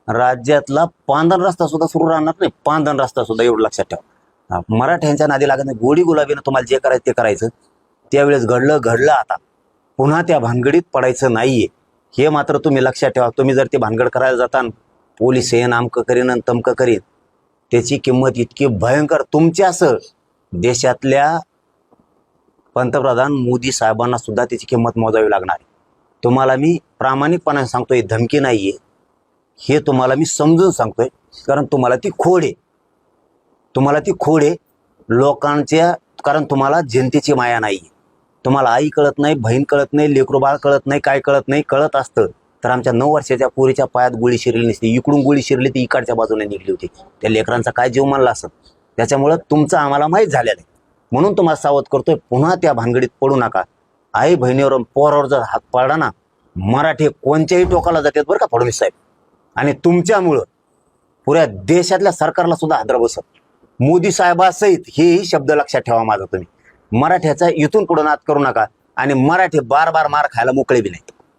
राज्यातला पांढरा रस्ता सुद्धा सुरू राहणार नाही, पांढरा रस्ता सुद्धा, एवढं लक्षात ठेवा. मराठ्यांच्या नादी लागत नाही. गोडी गुलाबीनं तुम्हाला जे करायचं ते करायचं. त्यावेळेस घडलं आता. पुन्हा त्या भानगडीत पडायचं नाहीये, हे मात्र तुम्ही लक्षात ठेवा. तुम्ही जर ते भानगड करायला जाता, पोलीस येईन, अमकं करीन आणि तमकं करीन, त्याची किंमत इतकी भयंकर तुमच्यासह देशातल्या पंतप्रधान मोदी साहेबांना सुद्धा त्याची किंमत मोजावी लागणार आहे. तुम्हाला मी प्रामाणिकपणाने सांगतोय, धमकी नाहीये, हे तुम्हाला मी समजून सांगतोय. कारण तुम्हाला ती खोड आहे, लोकांच्या. कारण तुम्हाला जनतेची माया नाही. तुम्हाला आई कळत नाही, बहीण कळत नाही, लेकरू बाळ कळत नाही, काय कळत नाही. कळत असतं तर आमच्या 9 वर्षाच्या पोरीच्या पायात गोळी शिरली नसती. इकडून गोळी शिरली ती इकडच्या बाजूने निघली होती. त्या लेकरांचा काय जीव मानला असत. त्याच्यामुळं तुमचं आम्हाला माहीत झालेलं आहे, म्हणून तुम्हाला सावध करतोय. पुन्हा त्या भानगडीत पडू नका. आई बहिणीवर पोरावर जर हात पाडला ना, मराठी कोणत्याही टोकाला जातात बरं का फडणवीस साहेब. आणि तुमच्यामुळं पुऱ्या देशातल्या सरकारला सुद्धा हादरा बसत. मोदी साहेबासहित हेही शब्द लक्षात ठेवा माझा तुम्ही. मराठ्याचा इथून पुढे नाद करू नका. आणि मराठी बार मार खायला मोकळे बी नाही.